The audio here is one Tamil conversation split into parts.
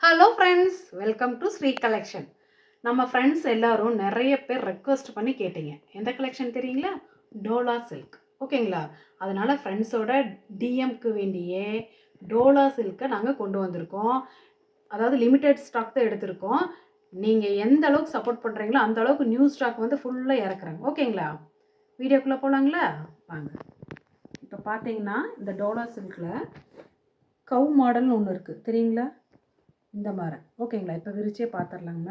Hello friends, welcome to Sri collection. நம்ம ஃப்ரெண்ட்ஸ் எல்லாரும் நிறைய பேர் ரெக்வஸ்ட் பண்ணி கேட்டீங்க. எந்த கலெக்ஷன் தெரியுங்களா? டோலா சில்க். ஓகேங்களா? அதனால ஃப்ரெண்ட்ஸோட டிஎம்க்கு வேண்டிய டோலா சில்க்கை நாங்கள் கொண்டு வந்திருக்கோம். அதாவது லிமிடெட் ஸ்டாக் தான் எடுத்திருக்கோம். நீங்கள் எந்த அளவுக்கு சப்போர்ட் பண்ணுறீங்களோ அந்த அளவுக்கு நியூ ஸ்டாக் வந்து ஃபுல்லாக இறக்குறாங்க. ஓகேங்களா? வீடியோக்குள்ளே போகலாங்களா? வாங்க. இப்போ பார்த்தீங்கன்னா இந்த டோலா சில்கில் கவ் மாடல்னு ஒன்று இருக்குது, தெரியுங்களா? இந்த மாதிரி. ஓகேங்களா? இப்போ விரிச்சே பார்த்துடலாங்க.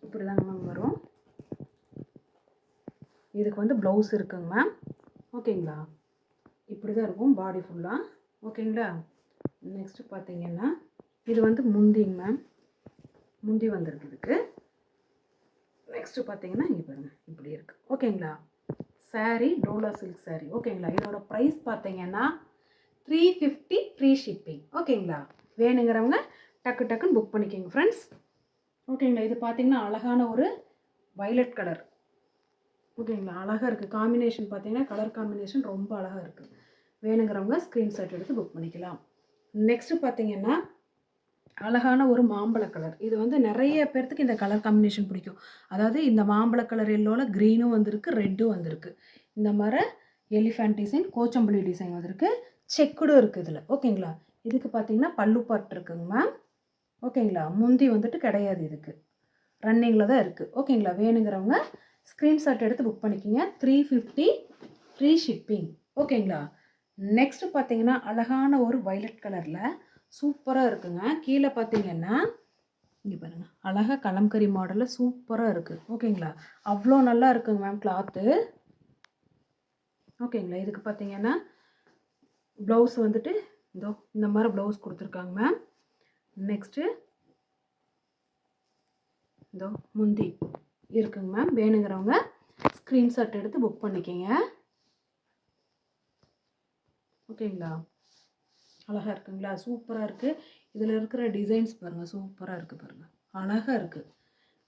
இப்படி தாங்க மேம் வரும். இதுக்கு வந்து ப்ளவுஸ் இருக்குங்க மேம். ஓகேங்களா? இப்படி தான் இருக்கும் பாடி ஃபுல்லாக. ஓகேங்களா? நெக்ஸ்ட்டு பார்த்தீங்கன்னா இது வந்து முந்திங்க மேம். முந்தி வந்திருக்கு இதுக்கு. நெக்ஸ்ட்டு பார்த்தீங்கன்னா இங்கே பாருங்கள், இப்படி இருக்குது. ஓகேங்களா? சாரீ டோலா சில்க் சாரீ. ஓகேங்களா? இதோட ப்ரைஸ் பார்த்தீங்கன்னா 350 ஃப்ரீ ஷிப்பிங். ஓகேங்களா? வேணுங்கிறவங்க டக்கு டக்குன்னு புக் பண்ணிக்கோங்க ஃப்ரெண்ட்ஸ். ஓகேங்களா? இது பார்த்தீங்கன்னா அழகான ஒரு வயலட் கலர். ஓகேங்களா? அழகாக இருக்குது. காம்பினேஷன் பார்த்தீங்கன்னா கலர் காம்பினேஷன் ரொம்ப அழகாக இருக்குது. வேணுங்கிறவங்க ஸ்க்ரீன்ஷாட் எடுத்து புக் பண்ணிக்கலாம். நெக்ஸ்ட்டு பார்த்தீங்கன்னா அழகான ஒரு மாம்பழ கலர். இது வந்து நிறைய பேர்த்துக்கு இந்த கலர் காம்பினேஷன் பிடிக்கும். அதாவது இந்த மாம்பழ கலர் எல்லோவில் க்ரீனும் வந்திருக்கு, ரெட்டும் வந்திருக்கு. இந்த மாதிரி எலிஃபண்ட் டிசைன், கோச்சம்பள்ளி டிசைன் வந்திருக்கு, செக்குடும் இருக்குது இதில். ஓகேங்களா? இதுக்கு பார்த்தீங்கன்னா பல்லு பாட்டு இருக்குங்க மேம். ஓகேங்களா? முந்தி வந்துட்டு கிடையாது, இதுக்கு ரன்னிங்கில் தான் இருக்குது. ஓகேங்களா? வேணுங்கிறவங்க ஸ்க்ரீன்ஷாட் எடுத்து புக் பண்ணிக்கிங்க. 350 ஃப்ரீ ஷிப்பிங். ஓகேங்களா? நெக்ஸ்ட்டு பார்த்தீங்கன்னா அழகான ஒரு வயலட் கலரில் சூப்பராக இருக்குங்க. கீழே பார்த்தீங்கன்னா இங்கே பாருங்கள், அழகாக கலம்கரி மாடலில் சூப்பராக இருக்குது. ஓகேங்களா? அவ்வளோ நல்லா இருக்குங்க மேம் கிளாத்து. ஓகேங்களா? இதுக்கு பார்த்தீங்கன்னா ப்ளவுஸ் வந்துட்டு இந்த மாதிரி ப்ளவுஸ் கொடுத்துருக்காங்க மேம். நெக்ஸ்ட்டு முந்தி இருக்குங்க மேம். வேணுங்கிறவங்க ஸ்க்ரீன்ஷாட் எடுத்து புக் பண்ணிக்கோங்க. ஓகேங்களா? அழகாக இருக்குங்களா? சூப்பராக இருக்குது. இதில் இருக்கிற டிசைன்ஸ் பாருங்கள், சூப்பராக இருக்குது பாருங்கள், அழகாக இருக்குது.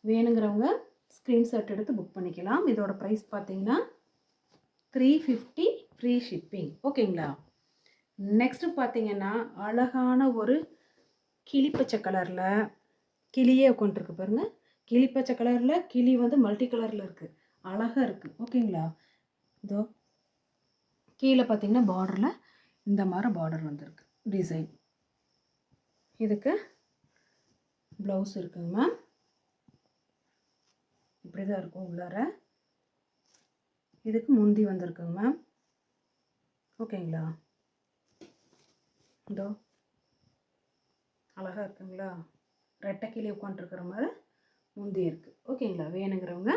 வேணுங்கிறவங்க ஸ்க்ரீன்ஷாட் எடுத்து புக் பண்ணிக்கலாம். இதோட ப்ரைஸ் பார்த்தீங்கன்னா 350 ஃப்ரீ ஷிப்பிங். ஓகேங்களா? நெக்ஸ்ட்டு பார்த்தீங்கன்னா அழகான ஒரு கிளிப்பச்சை கலரில் கிளியே உட்காந்துருக்கு பாருங்கள். கிளிப்பச்சை கலரில் கிளி வந்து மல்டி கலரில் இருக்குது, அழகாக இருக்குது. ஓகேங்களா? கீழே பார்த்தீங்கன்னா பார்டரில் இந்த மாதிரி பார்டர் வந்திருக்கு டிசைன். இதுக்கு ப்ளவுஸ் இருக்குங்க மேம். இப்படி தான் இருக்கும் உள்ளார. இதுக்கு முந்தி வந்திருக்குங்க மேம். ஓகேங்களா? அழகாக இருக்குங்களா? ரெட்டை கிளி உட்காந்துருக்கிற மாதிரி முந்தி இருக்குது. ஓகேங்களா? வேணுங்கிறவங்க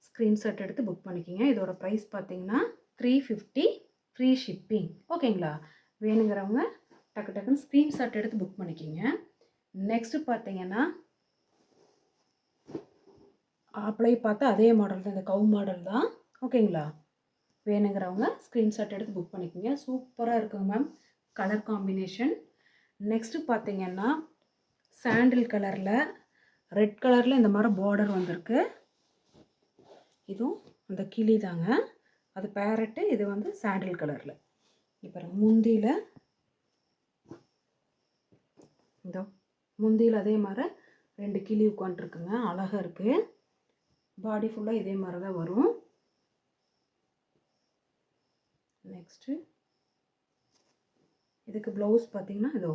ஸ்க்ரீன்ஷாட் எடுத்து புக் பண்ணிக்கிங்க. இதோட ப்ரைஸ் பார்த்தீங்கன்னா 350 ஃப்ரீ ஷிப்பிங். ஓகேங்களா? வேணுங்கிறவங்க டக்கு டக்குன்னு ஸ்க்ரீன்ஷாட் எடுத்து புக் பண்ணிக்கிங்க. நெக்ஸ்ட்டு பார்த்தீங்கன்னா அப்ளை பார்த்தா அதே மாடல் தான், இந்த கவு மாடல் தான். ஓகேங்களா? வேணுங்கிறவங்க ஸ்க்ரீன்ஷாட் எடுத்து புக் பண்ணிக்கோங்க. சூப்பராக இருக்குங்க மேம் கலர் காம்பினேஷன். நெக்ஸ்ட்டு பார்த்தீங்கன்னா சாண்டில் கலரில் ரெட் கலரில் இந்த மாதிரி பார்டர் வந்திருக்கு. இதுவும் அந்த கிளி தாங்க, அது பேரட்டு. இது வந்து சாண்டில் கலரில். இப்போ முந்தியில் முந்தியில் அதே மாதிரி 2 கிளி உட்காந்துருக்குங்க, அழகாக இருக்குது. பாடி ஃபுல்லாக இதே மாதிரி தான் வரும். நெக்ஸ்ட்டு இதுக்கு ப்ளவுஸ் பார்த்தீங்கன்னா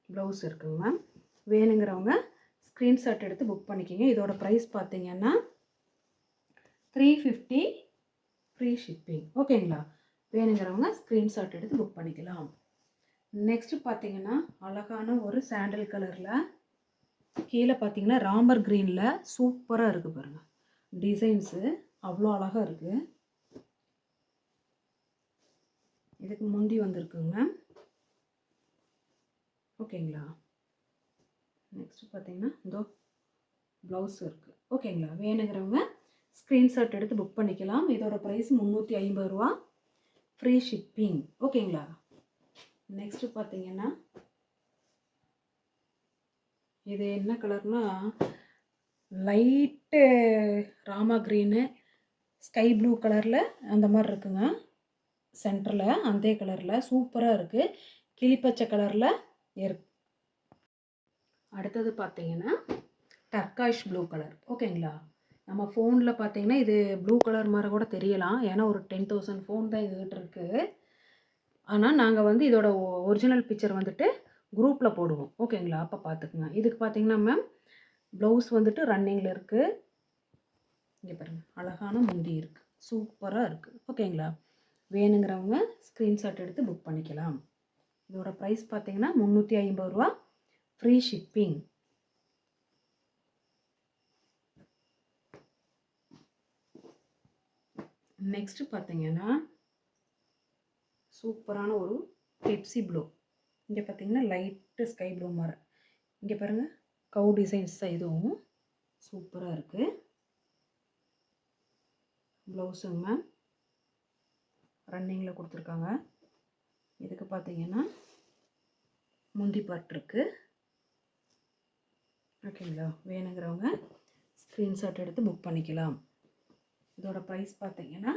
ப்ளவுஸ் இருக்குங்க மேம். வேணுங்கிறவங்க ஸ்க்ரீன்ஷாட் எடுத்து புக் பண்ணிக்கிங்க. இதோட ப்ரைஸ் பார்த்தீங்கன்னா 350 ஃப்ரீ ஷிப்பிங். ஓகேங்களா? வேணுங்கிறவங்க ஸ்க்ரீன்ஷாட் எடுத்து புக் பண்ணிக்கலாம். நெக்ஸ்ட்டு பார்த்தீங்கன்னா அழகான ஒரு சாண்டல் கலரில் கீழே பார்த்தீங்கன்னா ராமர் க்ரீனில் சூப்பராக இருக்குது பாருங்கள். டிசைன்ஸு அவ்வளோ அழகாக இருக்குது. இதுக்கு முந்தி வந்திருக்குங்க. ஓகேங்களா? நெக்ஸ்ட்டு பார்த்தீங்கன்னா ப்ளவுஸ் இருக்குது. ஓகேங்களா? வேணுங்கிறவங்க ஸ்க்ரீன்ஷாட் எடுத்து புக் பண்ணிக்கலாம். இதோட ப்ரைஸ் 350 ரூபா ஃப்ரீ ஷிப்பிங். ஓகேங்களா? நெக்ஸ்ட்டு பார்த்தீங்கன்னா இது என்ன கலர்னா லைட்டு ராமா க்ரீனு ஸ்கை ப்ளூ கலரில் அந்த மாதிரி இருக்குங்க. சென்டரில் அந்த கலரில் சூப்பராக இருக்குது. கிளிப்பச்சை கலரில் இருக்கு. அடுத்தது பார்த்தீங்கன்னா டர்காய்ஷ் ப்ளூ கலர். ஓகேங்களா? நம்ம ஃபோனில் பார்த்தீங்கன்னா இது ப்ளூ கலர் மாதிரி கூட தெரியலாம். ஏன்னா ஒரு 10,000 ஃபோன் தான் இதுகிட்ட இருக்குது. ஆனால் நாங்கள் வந்து இதோட ஒரிஜினல் பிக்சர் வந்துட்டு குரூப்பில் போடுவோம். ஓகேங்களா? அப்போ பார்த்துக்குங்க. இதுக்கு பார்த்தீங்கன்னா மேம் ப்ளவுஸ் வந்துட்டு ரன்னிங்கில் இருக்குது. இங்கே பாருங்கள், அழகான முந்தி இருக்குது, சூப்பராக இருக்குது. ஓகேங்களா? வேணுங்கிறவங்க ஸ்க்ரீன்ஷாட் எடுத்து புக் பண்ணிக்கலாம். இதோட ப்ரைஸ் பார்த்தீங்கன்னா 350 ரூபா, ஃப்ரீ ஷிப்பிங். நெக்ஸ்ட்டு பார்த்தீங்கன்னா சூப்பரான ஒரு பெப்சி ப்ளூ. இங்கே பார்த்தீங்கன்னா லைட்டு ஸ்கை ப்ளூ மாதிரி. இங்கே பாருங்கள், கவு டிசைன்ஸ் தான் இதுவும் சூப்பராக இருக்குது. ப்ளவுஸுங்க மேம் ரன்னிங்கில் கொடுத்துருக்காங்க. இதுக்கு பார்த்தீங்கன்னா முந்தி பார்ட் இருக்குது. ஓகேங்களா? வேணுங்கிறவங்க ஸ்க்ரீன்ஷாட் எடுத்து புக் பண்ணிக்கலாம். இதோட ப்ரைஸ் பார்த்தீங்கன்னா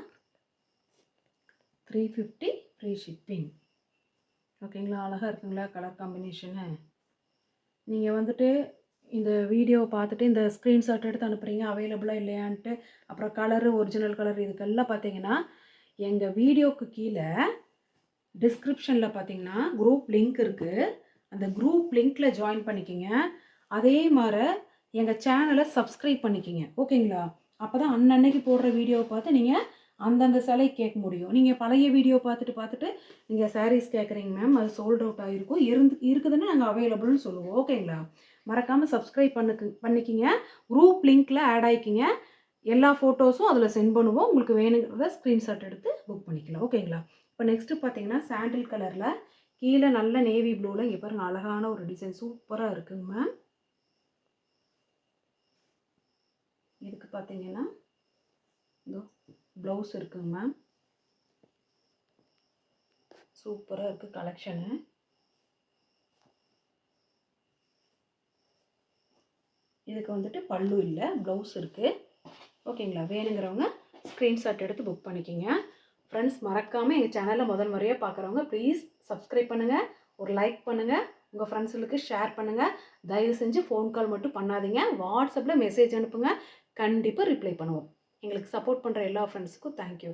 350, ஃப்ரீ ஷிப்பிங். ஓகேங்களா? அழகாக இருக்குங்களா கலர் காம்பினேஷனு? நீங்கள் வந்துட்டு இந்த வீடியோவை பார்த்துட்டு இந்த ஸ்க்ரீன்ஷாட் எடுத்து அனுப்புகிறீங்க, அவைலபிளாக இல்லையான்ட்டு, அப்புறம் கலரு ஒரிஜினல் கலர் இதுக்கெல்லாம் பார்த்தீங்கன்னா எங்கள் வீடியோவுக்கு கீழே டிஸ்கிரிப்ஷனில் பார்த்தீங்கன்னா குரூப் லிங்க் இருக்குது. அந்த குரூப் லிங்க்கில் ஜாயின் பண்ணிக்கிங்க. அதே மாதிரி எங்கள் சேனலை சப்ஸ்கிரைப் பண்ணிக்கிங்க. ஓகேங்களா? அப்போ தான் அன்னன்னைக்கு போடுற வீடியோவை பார்த்து நீங்கள் அந்தந்த சிலை கேட்க முடியும். நீங்கள் பழைய வீடியோ பார்த்துட்டு நீங்கள் சாரீஸ் கேட்குறீங்க மேம், அது சோல்ட் அவுட் ஆகிருக்கும், இருக்குதுன்னு நாங்கள் அவைலபிள்னு சொல்லுவோம். ஓகேங்களா? மறக்காமல் சப்ஸ்கிரைப் பண்ணிக்கிங்க. குரூப் லிங்க்கில் ஆட் ஆகிக்கிங்க. எல்லா ஃபோட்டோஸும் அதில் சென்ட் பண்ணுவோம். உங்களுக்கு வேணுங்கிறத ஸ்க்ரீன்ஷாட் எடுத்து புக் பண்ணிக்கலாம். ஓகேங்களா? இப்போ நெக்ஸ்ட்டு பார்த்தீங்கன்னா சாண்டில் கலரில் கீழே நல்ல நேவி ப்ளூவில் இங்கே பாருங்கள், அழகான ஒரு டிசைன் சூப்பராக இருக்குங்க மேம். இதுக்கு பார்த்தீங்கன்னா இதோ ப்ளவுஸ் இருக்குங்க மேம், சூப்பராக இருக்குது கலெக்ஷனு. இதுக்கு வந்துட்டு பல்லு இல்லை, ப்ளவுஸ் இருக்குது. ஓகேங்களா? வேணுங்கிறவங்க ஸ்க்ரீன்ஷாட் எடுத்து புக் பண்ணிக்கிங்க. ஃப்ரெண்ட்ஸ், மறக்காமல் எங்கள் சேனலில் முதல் முறையாக பார்க்குறவங்க ப்ளீஸ் சப்ஸ்கிரைப் பண்ணுங்கள், ஒரு லைக் பண்ணுங்கள், உங்கள் ஃப்ரெண்ட்ஸுகளுக்கு ஷேர் பண்ணுங்கள். தயவு செஞ்சு ஃபோன் கால் மட்டும் பண்ணாதீங்க, வாட்ஸ்அப்பில் மெசேஜ் அனுப்புங்க, கண்டிப்பாக ரிப்ளை பண்ணுவோம். எங்களுக்கு சப்போர்ட் பண்ணுற எல்லா ஃப்ரெண்ட்ஸுக்கும் தேங்க்யூ.